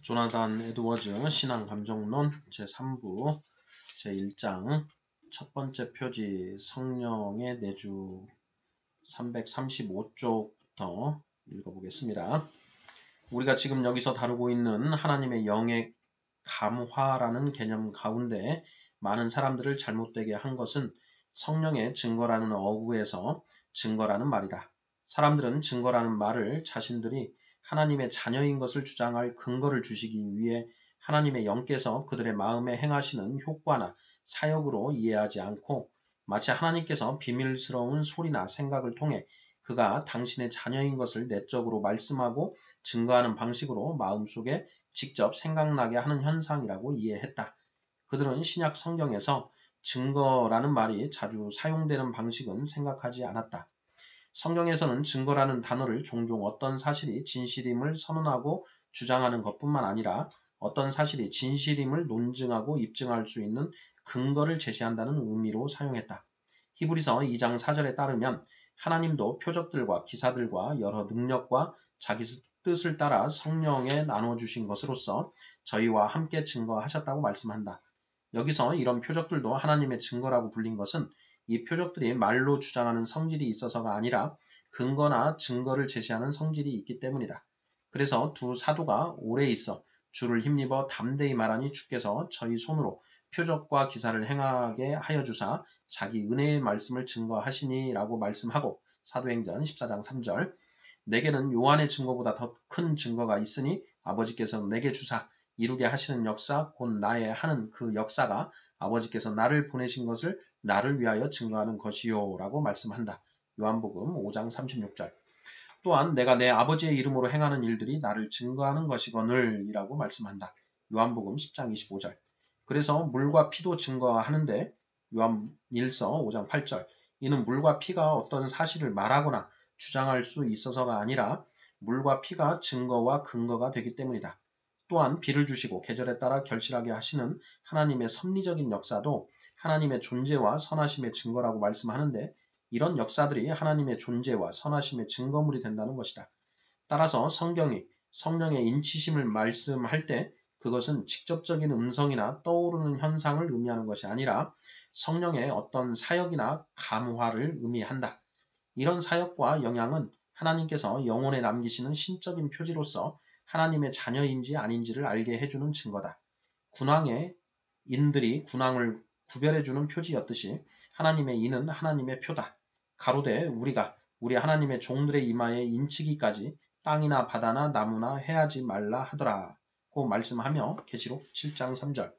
조나단 에드워즈 신앙감정론 제3부 제1장 첫 번째 표지 성령의 내주 335쪽부터 읽어보겠습니다. 우리가 지금 여기서 다루고 있는 하나님의 영의 감화라는 개념 가운데 많은 사람들을 잘못되게 한 것은 성령의 증거라는 어구에서 증거라는 말이다. 사람들은 증거라는 말을 자신들이 하나님의 자녀인 것을 주장할 근거를 주시기 위해 하나님의 영께서 그들의 마음에 행하시는 효과나 사역으로 이해하지 않고 마치 하나님께서 비밀스러운 소리나 생각을 통해 그가 당신의 자녀인 것을 내적으로 말씀하고 증거하는 방식으로 마음속에 직접 생각나게 하는 현상이라고 이해했다. 그들은 신약 성경에서 증거라는 말이 자주 사용되는 방식은 생각하지 않았다. 성경에서는 증거라는 단어를 종종 어떤 사실이 진실임을 선언하고 주장하는 것뿐만 아니라 어떤 사실이 진실임을 논증하고 입증할 수 있는 근거를 제시한다는 의미로 사용했다. 히브리서 2장 4절에 따르면 하나님도 표적들과 기사들과 여러 능력과 자기 뜻을 따라 성령에 나눠주신 것으로서 저희와 함께 증거하셨다고 말씀한다. 여기서 이런 표적들도 하나님의 증거라고 불린 것은 이 표적들이 말로 주장하는 성질이 있어서가 아니라 근거나 증거를 제시하는 성질이 있기 때문이다. 그래서 두 사도가 오래 있어 주를 힘입어 담대히 말하니 주께서 저희 손으로 표적과 기사를 행하게 하여 주사 자기 은혜의 말씀을 증거하시니 라고 말씀하고 사도행전 14장 3절 내게는 요한의 증거보다 더 큰 증거가 있으니 아버지께서 내게 주사 이루게 하시는 역사 곧 나의 하는 그 역사가 아버지께서 나를 보내신 것을 나를 위하여 증거하는 것이요 라고 말씀한다. 요한복음 5장 36절 또한 내가 내 아버지의 이름으로 행하는 일들이 나를 증거하는 것이거늘 이라고 말씀한다. 요한복음 10장 25절 그래서 물과 피도 증거하는데 요한일서 5장 8절 이는 물과 피가 어떤 사실을 말하거나 주장할 수 있어서가 아니라 물과 피가 증거와 근거가 되기 때문이다. 또한 비를 주시고 계절에 따라 결실하게 하시는 하나님의 섭리적인 역사도 하나님의 존재와 선하심의 증거라고 말씀하는데 이런 역사들이 하나님의 존재와 선하심의 증거물이 된다는 것이다. 따라서 성경이 성령의 인치심을 말씀할 때 그것은 직접적인 음성이나 떠오르는 현상을 의미하는 것이 아니라 성령의 어떤 사역이나 감화를 의미한다. 이런 사역과 영향은 하나님께서 영혼에 남기시는 신적인 표지로서 하나님의 자녀인지 아닌지를 알게 해주는 증거다. 군왕의 인들이 군왕을 구별해주는 표지였듯이 하나님의 인은 하나님의 표다. 가로되 우리가 우리 하나님의 종들의 이마에 인치기까지 땅이나 바다나 나무나 해하지 말라 하더라고 말씀하며 계시록 7장 3절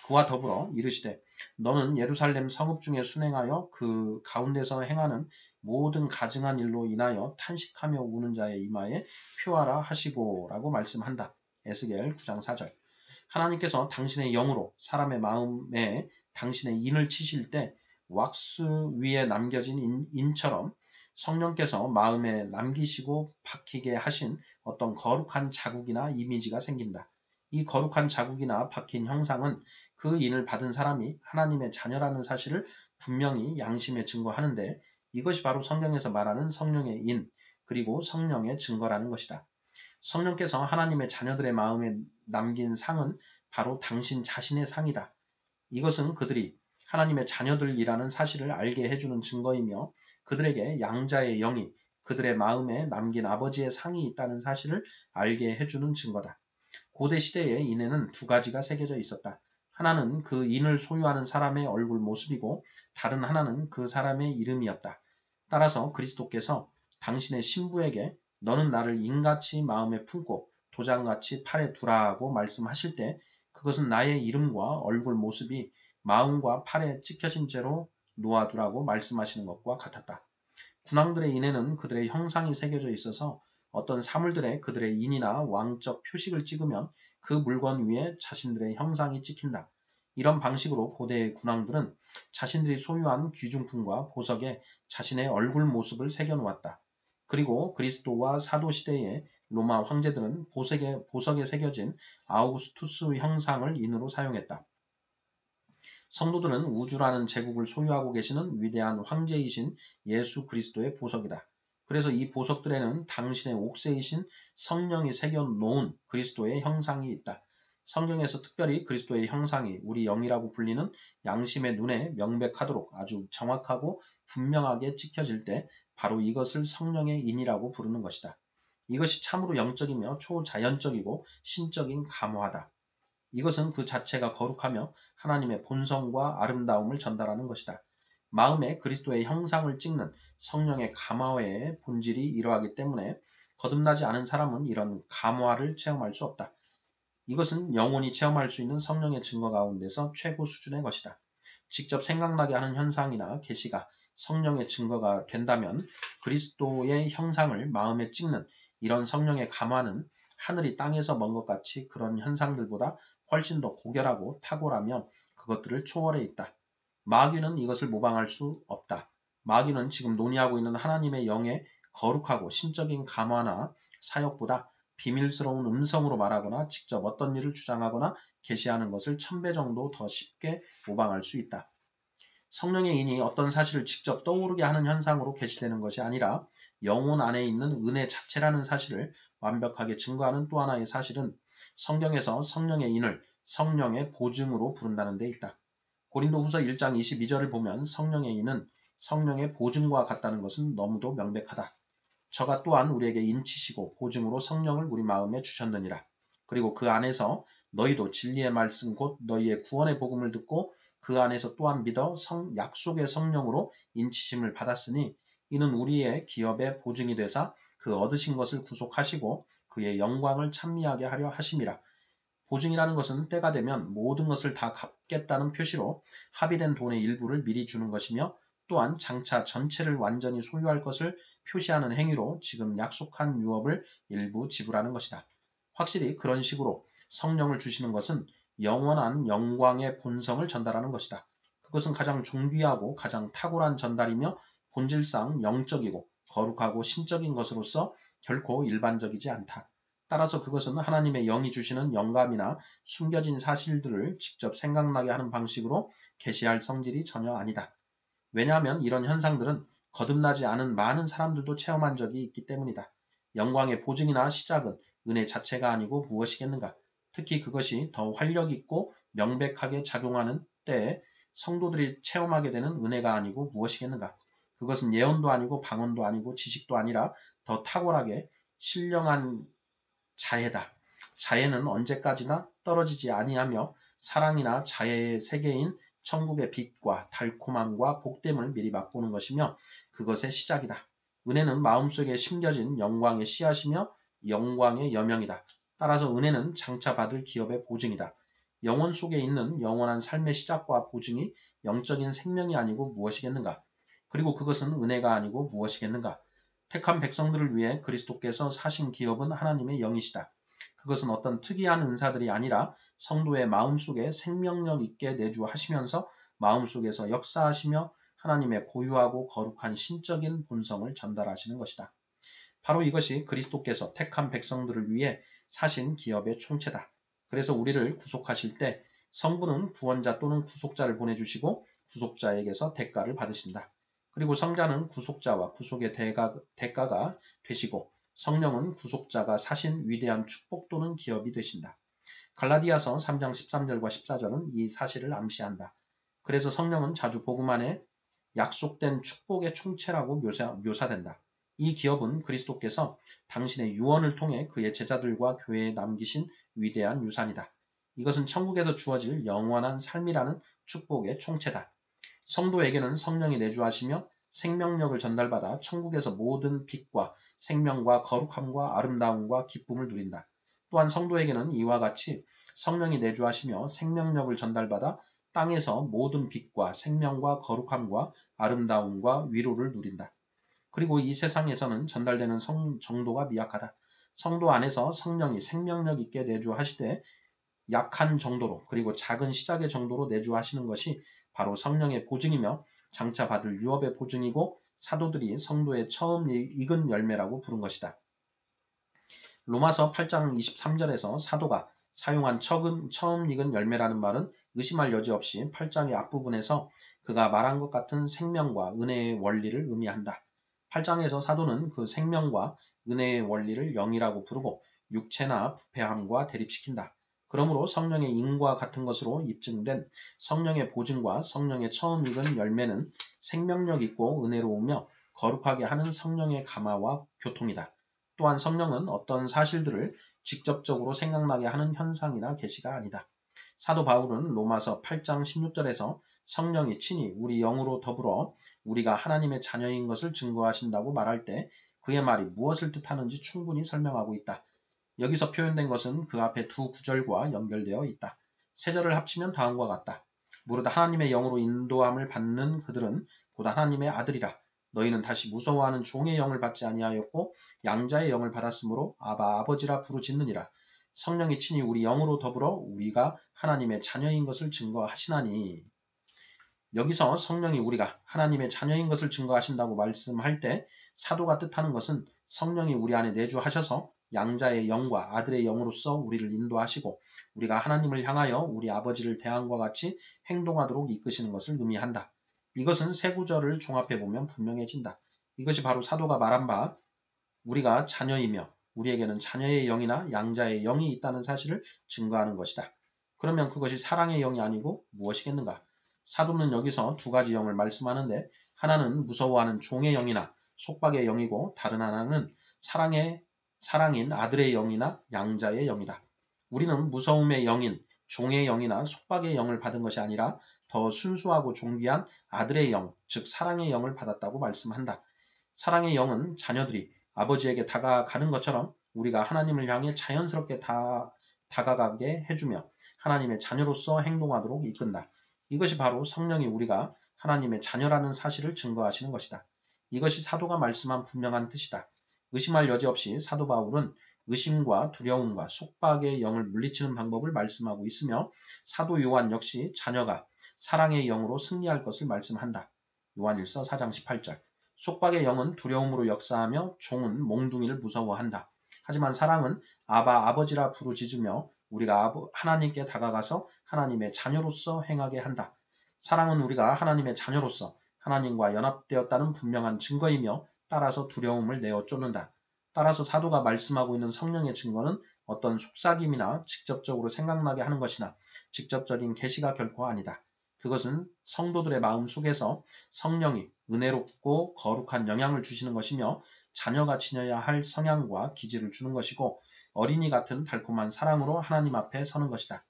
그와 더불어 이르시되 너는 예루살렘 성읍 중에 순행하여 그 가운데서 행하는 모든 가증한 일로 인하여 탄식하며 우는 자의 이마에 표하라 하시고 라고 말씀한다. 에스겔 9장 4절 하나님께서 당신의 영으로 사람의 마음에 당신의 인을 치실 때 왁스 위에 남겨진 인처럼 성령께서 마음에 남기시고 박히게 하신 어떤 거룩한 자국이나 이미지가 생긴다. 이 거룩한 자국이나 박힌 형상은 그 인을 받은 사람이 하나님의 자녀라는 사실을 분명히 양심에 증거하는데 이것이 바로 성경에서 말하는 성령의 인 그리고 성령의 증거라는 것이다. 성령께서 하나님의 자녀들의 마음에 남긴 상은 바로 당신 자신의 상이다. 이것은 그들이 하나님의 자녀들이라는 사실을 알게 해주는 증거이며 그들에게 양자의 영이 그들의 마음에 남긴 아버지의 상이 있다는 사실을 알게 해주는 증거다. 고대 시대의 인에는 두 가지가 새겨져 있었다. 하나는 그 인을 소유하는 사람의 얼굴 모습이고 다른 하나는 그 사람의 이름이었다. 따라서 그리스도께서 당신의 신부에게 너는 나를 인같이 마음에 품고 도장같이 팔에 두라고 말씀하실 때 그것은 나의 이름과 얼굴 모습이 마음과 팔에 찍혀진 채로 놓아두라고 말씀하시는 것과 같았다. 군왕들의 인에는 그들의 형상이 새겨져 있어서 어떤 사물들에 그들의 인이나 왕적 표식을 찍으면 그 물건 위에 자신들의 형상이 찍힌다. 이런 방식으로 고대의 군왕들은 자신들이 소유한 귀중품과 보석에 자신의 얼굴 모습을 새겨놓았다. 그리고 그리스도와 사도시대의 로마 황제들은 보석에 새겨진 아우구스투스 형상을 인으로 사용했다. 성도들은 우주라는 제국을 소유하고 계시는 위대한 황제이신 예수 그리스도의 보석이다. 그래서 이 보석들에는 당신의 옥새이신 성령이 새겨놓은 그리스도의 형상이 있다. 성경에서 특별히 그리스도의 형상이 우리 영이라고 불리는 양심의 눈에 명백하도록 아주 정확하고 분명하게 찍혀질 때 바로 이것을 성령의 인이라고 부르는 것이다. 이것이 참으로 영적이며 초자연적이고 신적인 감화다. 이것은 그 자체가 거룩하며 하나님의 본성과 아름다움을 전달하는 것이다. 마음에 그리스도의 형상을 찍는 성령의 감화의 본질이 이러하기 때문에 거듭나지 않은 사람은 이런 감화를 체험할 수 없다. 이것은 영원히 체험할 수 있는 성령의 증거 가운데서 최고 수준의 것이다. 직접 생각나게 하는 현상이나 계시가 성령의 증거가 된다면 그리스도의 형상을 마음에 찍는 이런 성령의 감화는 하늘이 땅에서 먼 것 같이 그런 현상들보다 훨씬 더 고결하고 탁월하며 그것들을 초월해 있다. 마귀는 이것을 모방할 수 없다. 마귀는 지금 논의하고 있는 하나님의 영의 거룩하고 신적인 감화나 사역보다 비밀스러운 음성으로 말하거나 직접 어떤 일을 주장하거나 계시하는 것을 1000배 정도 더 쉽게 모방할 수 있다. 성령의 인이 어떤 사실을 직접 떠오르게 하는 현상으로 계시되는 것이 아니라 영혼 안에 있는 은혜 자체라는 사실을 완벽하게 증거하는 또 하나의 사실은 성경에서 성령의 인을 성령의 보증으로 부른다는 데 있다. 고린도후서 1장 22절을 보면 성령의 인은 성령의 보증과 같다는 것은 너무도 명백하다. 저가 또한 우리에게 인치시고 보증으로 성령을 우리 마음에 주셨느니라. 그리고 그 안에서 너희도 진리의 말씀 곧 너희의 구원의 복음을 듣고 그 안에서 또한 믿어 약속의 성령으로 인치심을 받았으니 이는 우리의 기업의 보증이 되사 그 얻으신 것을 구속하시고 그의 영광을 찬미하게 하려 하심이라. 보증이라는 것은 때가 되면 모든 것을 다 갚겠다는 표시로 합의된 돈의 일부를 미리 주는 것이며 또한 장차 전체를 완전히 소유할 것을 표시하는 행위로 지금 약속한 유업을 일부 지불하는 것이다. 확실히 그런 식으로 성령을 주시는 것은 영원한 영광의 본성을 전달하는 것이다. 그것은 가장 존귀하고 가장 탁월한 전달이며 본질상 영적이고 거룩하고 신적인 것으로서 결코 일반적이지 않다. 따라서 그것은 하나님의 영이 주시는 영감이나 숨겨진 사실들을 직접 생각나게 하는 방식으로 계시할 성질이 전혀 아니다. 왜냐하면 이런 현상들은 거듭나지 않은 많은 사람들도 체험한 적이 있기 때문이다. 영광의 보증이나 시작은 은혜 자체가 아니고 무엇이겠는가? 특히 그것이 더 활력 있고 명백하게 작용하는 때에 성도들이 체험하게 되는 은혜가 아니고 무엇이겠는가? 그것은 예언도 아니고 방언도 아니고 지식도 아니라 더 탁월하게 신령한 자애다. 자애는 언제까지나 떨어지지 아니하며 사랑이나 자애의 세계인 천국의 빛과 달콤함과 복됨을 미리 맛보는 것이며 그것의 시작이다. 은혜는 마음속에 심겨진 영광의 씨앗이며 영광의 여명이다. 따라서 은혜는 장차 받을 기업의 보증이다. 영혼 속에 있는 영원한 삶의 시작과 보증이 영적인 생명이 아니고 무엇이겠는가? 그리고 그것은 은혜가 아니고 무엇이겠는가? 택한 백성들을 위해 그리스도께서 사신 기업은 하나님의 영이시다. 그것은 어떤 특이한 은사들이 아니라 성도의 마음속에 생명력 있게 내주하시면서 마음속에서 역사하시며 하나님의 고유하고 거룩한 신적인 본성을 전달하시는 것이다. 바로 이것이 그리스도께서 택한 백성들을 위해 사신 기업의 총체다. 그래서 우리를 구속하실 때 성부는 구원자 또는 구속자를 보내주시고 구속자에게서 대가를 받으신다. 그리고 성자는 구속자와 구속의 대가가 되시고 성령은 구속자가 사신 위대한 축복 또는 기업이 되신다. 갈라디아서 3장 13절과 14절은 이 사실을 암시한다. 그래서 성령은 자주 복음 안에 약속된 축복의 총체라고 묘사된다. 이 기업은 그리스도께서 당신의 유언을 통해 그의 제자들과 교회에 남기신 위대한 유산이다. 이것은 천국에서 주어질 영원한 삶이라는 축복의 총체다. 성도에게는 성령이 내주하시며 생명력을 전달받아 천국에서 모든 빛과 생명과 거룩함과 아름다움과 기쁨을 누린다. 또한 성도에게는 이와 같이 성령이 내주하시며 생명력을 전달받아 땅에서 모든 빛과 생명과 거룩함과 아름다움과 위로를 누린다. 그리고 이 세상에서는 전달되는 정도가 미약하다. 성도 안에서 성령이 생명력 있게 내주하시되 약한 정도로 그리고 작은 시작의 정도로 내주하시는 것이 바로 성령의 보증이며 장차 받을 유업의 보증이고 사도들이 성도의 처음 익은 열매라고 부른 것이다. 로마서 8장 23절에서 사도가 사용한 처음 익은 열매라는 말은 의심할 여지 없이 8장의 앞부분에서 그가 말한 것 같은 생명과 은혜의 원리를 의미한다. 8장에서 사도는 그 생명과 은혜의 원리를 영이라고 부르고 육체나 부패함과 대립시킨다. 그러므로 성령의 인과 같은 것으로 입증된 성령의 보증과 성령의 처음 익은 열매는 생명력 있고 은혜로우며 거룩하게 하는 성령의 감화와 교통이다. 또한 성령은 어떤 사실들을 직접적으로 생각나게 하는 현상이나 계시가 아니다. 사도 바울은 로마서 8장 16절에서 성령이 친히 우리 영으로 더불어 우리가 하나님의 자녀인 것을 증거하신다고 말할 때 그의 말이 무엇을 뜻하는지 충분히 설명하고 있다. 여기서 표현된 것은 그 앞에 두 구절과 연결되어 있다. 세 절을 합치면 다음과 같다. 무릇 하나님의 영으로 인도함을 받는 그들은 곧 하나님의 아들이라. 너희는 다시 무서워하는 종의 영을 받지 아니하였고 양자의 영을 받았으므로 아바 아버지라 부르짖느니라. 성령이 친히 우리 영으로 더불어 우리가 하나님의 자녀인 것을 증거하시나니. 여기서 성령이 우리가 하나님의 자녀인 것을 증거하신다고 말씀할 때 사도가 뜻하는 것은 성령이 우리 안에 내주하셔서 양자의 영과 아들의 영으로서 우리를 인도하시고 우리가 하나님을 향하여 우리 아버지를 대함과 같이 행동하도록 이끄시는 것을 의미한다. 이것은 세 구절을 종합해보면 분명해진다. 이것이 바로 사도가 말한 바 우리가 자녀이며 우리에게는 자녀의 영이나 양자의 영이 있다는 사실을 증거하는 것이다. 그러면 그것이 사랑의 영이 아니고 무엇이겠는가? 사도는 여기서 두 가지 영을 말씀하는데 하나는 무서워하는 종의 영이나 속박의 영이고 다른 하나는 사랑인 아들의 영이나 양자의 영이다. 우리는 무서움의 영인 종의 영이나 속박의 영을 받은 것이 아니라 더 순수하고 존귀한 아들의 영, 즉 사랑의 영을 받았다고 말씀한다. 사랑의 영은 자녀들이 아버지에게 다가가는 것처럼 우리가 하나님을 향해 자연스럽게 다가가게 해주며 하나님의 자녀로서 행동하도록 이끈다. 이것이 바로 성령이 우리가 하나님의 자녀라는 사실을 증거하시는 것이다. 이것이 사도가 말씀한 분명한 뜻이다. 의심할 여지 없이 사도 바울은 의심과 두려움과 속박의 영을 물리치는 방법을 말씀하고 있으며 사도 요한 역시 자녀가 사랑의 영으로 승리할 것을 말씀한다. 요한일서 4장 18절. 속박의 영은 두려움으로 역사하며 종은 몽둥이를 무서워한다. 하지만 사랑은 아바 아버지라 부르짖으며 우리가 하나님께 다가가서 하나님의 자녀로서 행하게 한다. 사랑은 우리가 하나님의 자녀로서 하나님과 연합되었다는 분명한 증거이며 따라서 두려움을 내어 쫓는다. 따라서 사도가 말씀하고 있는 성령의 증거는 어떤 속삭임이나 직접적으로 생각나게 하는 것이나 직접적인 계시가 결코 아니다. 그것은 성도들의 마음 속에서 성령이 은혜롭고 거룩한 영향을 주시는 것이며 자녀가 지녀야 할 성향과 기질을 주는 것이고 어린이 같은 달콤한 사랑으로 하나님 앞에 서는 것이다.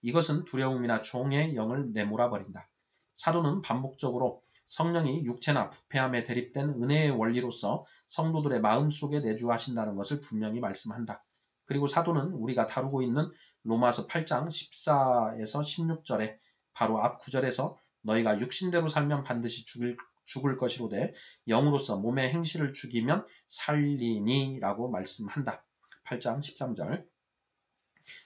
이것은 두려움이나 종의 영을 내몰아 버린다. 사도는 반복적으로 성령이 육체나 부패함에 대립된 은혜의 원리로서 성도들의 마음 속에 내주하신다는 것을 분명히 말씀한다. 그리고 사도는 우리가 다루고 있는 로마서 8장 14에서 16절에 바로 앞 구절에서 너희가 육신대로 살면 반드시 죽을 것이로되 영으로서 몸의 행실을 죽이면 살리니 라고 말씀한다. 8장 13절.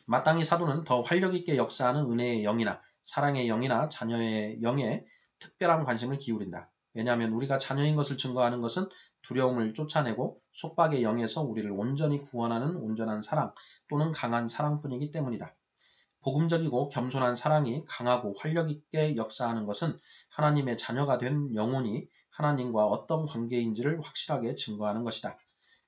마땅히 사도는 더 활력있게 역사하는 은혜의 영이나 사랑의 영이나 자녀의 영에 특별한 관심을 기울인다. 왜냐하면 우리가 자녀인 것을 증거하는 것은 두려움을 쫓아내고 속박의 영에서 우리를 온전히 구원하는 온전한 사랑 또는 강한 사랑뿐이기 때문이다. 복음적이고 겸손한 사랑이 강하고 활력있게 역사하는 것은 하나님의 자녀가 된 영혼이 하나님과 어떤 관계인지를 확실하게 증거하는 것이다.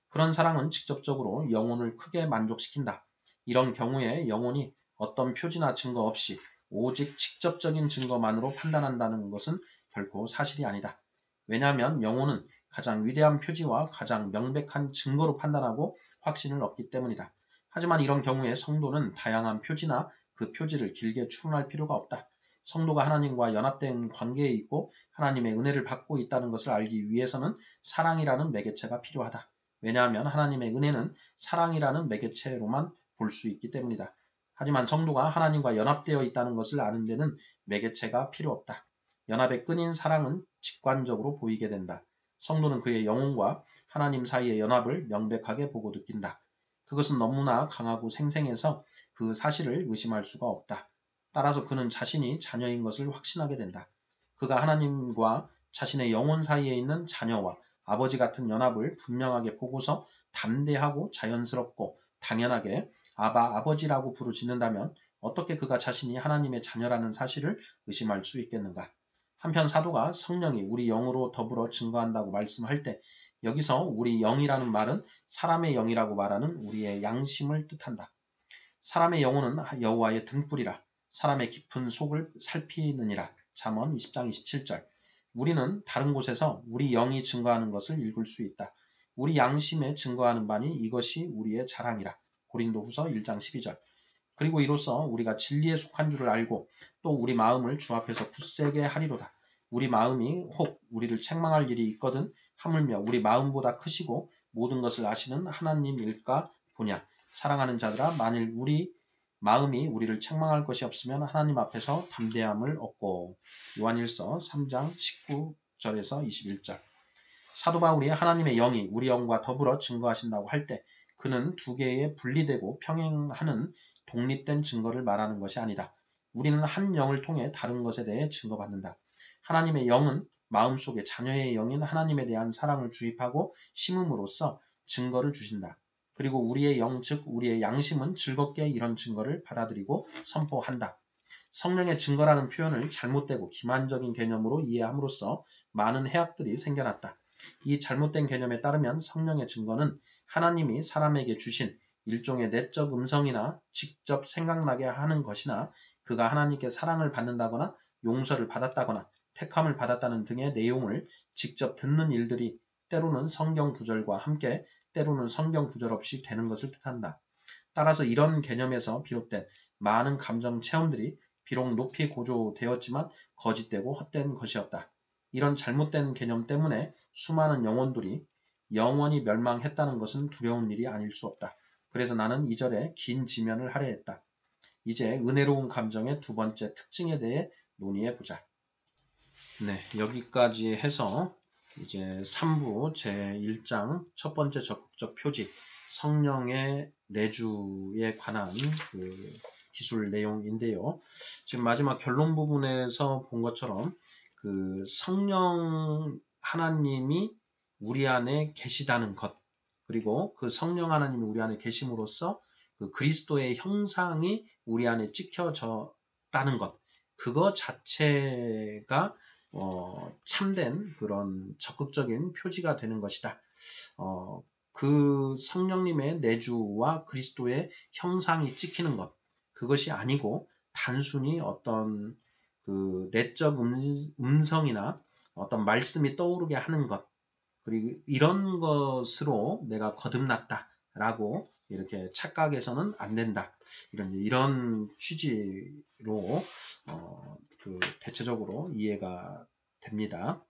그런 사랑은 직접적으로 영혼을 크게 만족시킨다. 이런 경우에 영혼이 어떤 표지나 증거 없이 오직 직접적인 증거만으로 판단한다는 것은 결코 사실이 아니다. 왜냐하면 영혼은 가장 위대한 표지와 가장 명백한 증거로 판단하고 확신을 얻기 때문이다. 하지만 이런 경우에 성도는 다양한 표지나 그 표지를 길게 추론할 필요가 없다. 성도가 하나님과 연합된 관계에 있고 하나님의 은혜를 받고 있다는 것을 알기 위해서는 사랑이라는 매개체가 필요하다. 왜냐하면 하나님의 은혜는 사랑이라는 매개체로만 볼 수 있기 때문이다. 하지만 성도가 하나님과 연합되어 있다는 것을 아는 데는 매개체가 필요 없다. 연합의 끈인 사랑은 직관적으로 보이게 된다. 성도는 그의 영혼과 하나님 사이의 연합을 명백하게 보고 느낀다. 그것은 너무나 강하고 생생해서 그 사실을 의심할 수가 없다. 따라서 그는 자신이 자녀인 것을 확신하게 된다. 그가 하나님과 자신의 영혼 사이에 있는 자녀와 아버지 같은 연합을 분명하게 보고서 담대하고 자연스럽고 당연하게 아바 아버지라고 부르짖는다면 어떻게 그가 자신이 하나님의 자녀라는 사실을 의심할 수 있겠는가? 한편 사도가 성령이 우리 영으로 더불어 증거한다고 말씀할 때 여기서 우리 영이라는 말은 사람의 영이라고 말하는 우리의 양심을 뜻한다. 사람의 영혼은 여호와의 등불이라 사람의 깊은 속을 살피느니라. 잠언 20장 27절. 우리는 다른 곳에서 우리 영이 증거하는 것을 읽을 수 있다. 우리 양심에 증거하는 바니 이것이 우리의 자랑이라. 고린도후서 1장 12절. 그리고 이로써 우리가 진리에 속한 줄을 알고 또 우리 마음을 주 앞에서 굳세게 하리로다. 우리 마음이 혹 우리를 책망할 일이 있거든 하물며 우리 마음보다 크시고 모든 것을 아시는 하나님일까 보냐. 사랑하는 자들아, 만일 우리 마음이 우리를 책망할 것이 없으면 하나님 앞에서 담대함을 얻고. 요한일서 3장 19절에서 21절. 사도 바울이 하나님의 영이 우리 영과 더불어 증거하신다고 할 때 그는 두 개의 분리되고 평행하는 독립된 증거를 말하는 것이 아니다. 우리는 한 영을 통해 다른 것에 대해 증거받는다. 하나님의 영은 마음속에 자녀의 영인 하나님에 대한 사랑을 주입하고 심음으로써 증거를 주신다. 그리고 우리의 영, 즉 우리의 양심은 즐겁게 이런 증거를 받아들이고 선포한다. 성령의 증거라는 표현을 잘못되고 기만적인 개념으로 이해함으로써 많은 해악들이 생겨났다. 이 잘못된 개념에 따르면 성령의 증거는 하나님이 사람에게 주신 일종의 내적 음성이나 직접 생각나게 하는 것이나 그가 하나님께 사랑을 받는다거나 용서를 받았다거나 택함을 받았다는 등의 내용을 직접 듣는 일들이 때로는 성경 구절과 함께 때로는 성경 구절 없이 되는 것을 뜻한다. 따라서 이런 개념에서 비롯된 많은 감정 체험들이 비록 높이 고조되었지만 거짓되고 헛된 것이었다. 이런 잘못된 개념 때문에 수많은 영혼들이 영원히 멸망했다는 것은 두려운 일이 아닐 수 없다. 그래서 나는 2절에 긴 지면을 할애했다. 이제 은혜로운 감정의 두 번째 특징에 대해 논의해 보자. 네, 여기까지 해서 이제 3부 제1장 첫 번째 적극적 표지 성령의 내주에 관한 그 기술 내용인데요. 지금 마지막 결론 부분에서 본 것처럼 그 성령 하나님이 우리 안에 계시다는 것, 그리고 그 성령 하나님이 우리 안에 계심으로써 그 그리스도의 형상이 우리 안에 찍혀졌다는 것, 그거 자체가 참된 그런 적극적인 표지가 되는 것이다. 그 성령님의 내주와 그리스도의 형상이 찍히는 것, 그것이 아니고 단순히 어떤 그 내적 음성이나 어떤 말씀이 떠오르게 하는 것, 그리고 이런 것으로 내가 거듭났다라고 이렇게 착각해서는 안 된다. 이런 취지로 그 대체적으로 이해가 됩니다.